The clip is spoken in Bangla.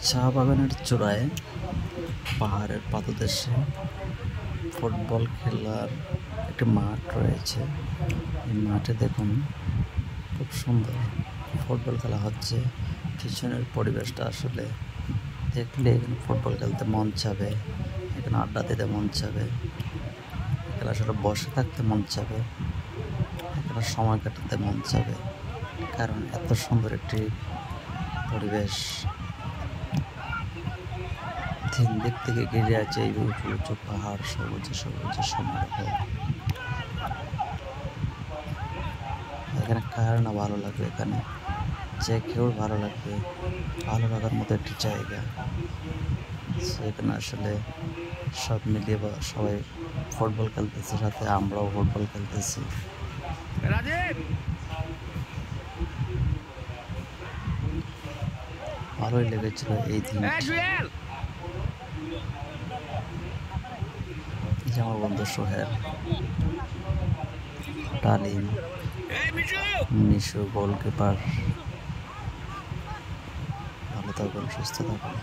চা বাগানের চূড়ায় পাহাড়ের পাদদেশে ফুটবল খেলার একটি মাঠ রয়েছে। এই মাঠে দেখুন খুব সুন্দর ফুটবল খেলা হচ্ছে। পিছনের পরিবেশটা আসলে দেখলে এখানে ফুটবল খেলতে মন চাবে, এখানে আড্ডা দিতে মন চাবে, এখানে আসলে বসে থাকতে মন চাবে, এখানে সময় কাটাতে মন চাবে, কারণ এত সুন্দর একটি পরিবেশ। তিন দিক থেকে ঘিরে আছে এই উঁচু উঁচু পাহাড়, সবুজে সবুজে সমারোহ। এখানে কার না ভালো লাগবে, এখানে যে কেউ ভালো লাগবে, ভালো লাগার মতো একটি জায়গা। সেখানে আসলে সব মিলিয়ে সবাই ফুটবল খেলতেছে, সাথে আমরাও ফুটবল খেলতেছি। ভালোই লেগেছিল এই দিন। যে আমার বন্ধু সোহেল, ডালিম, মিশু গোলকিপার। ভালো থাকবেন, সুস্থ থাকবেন।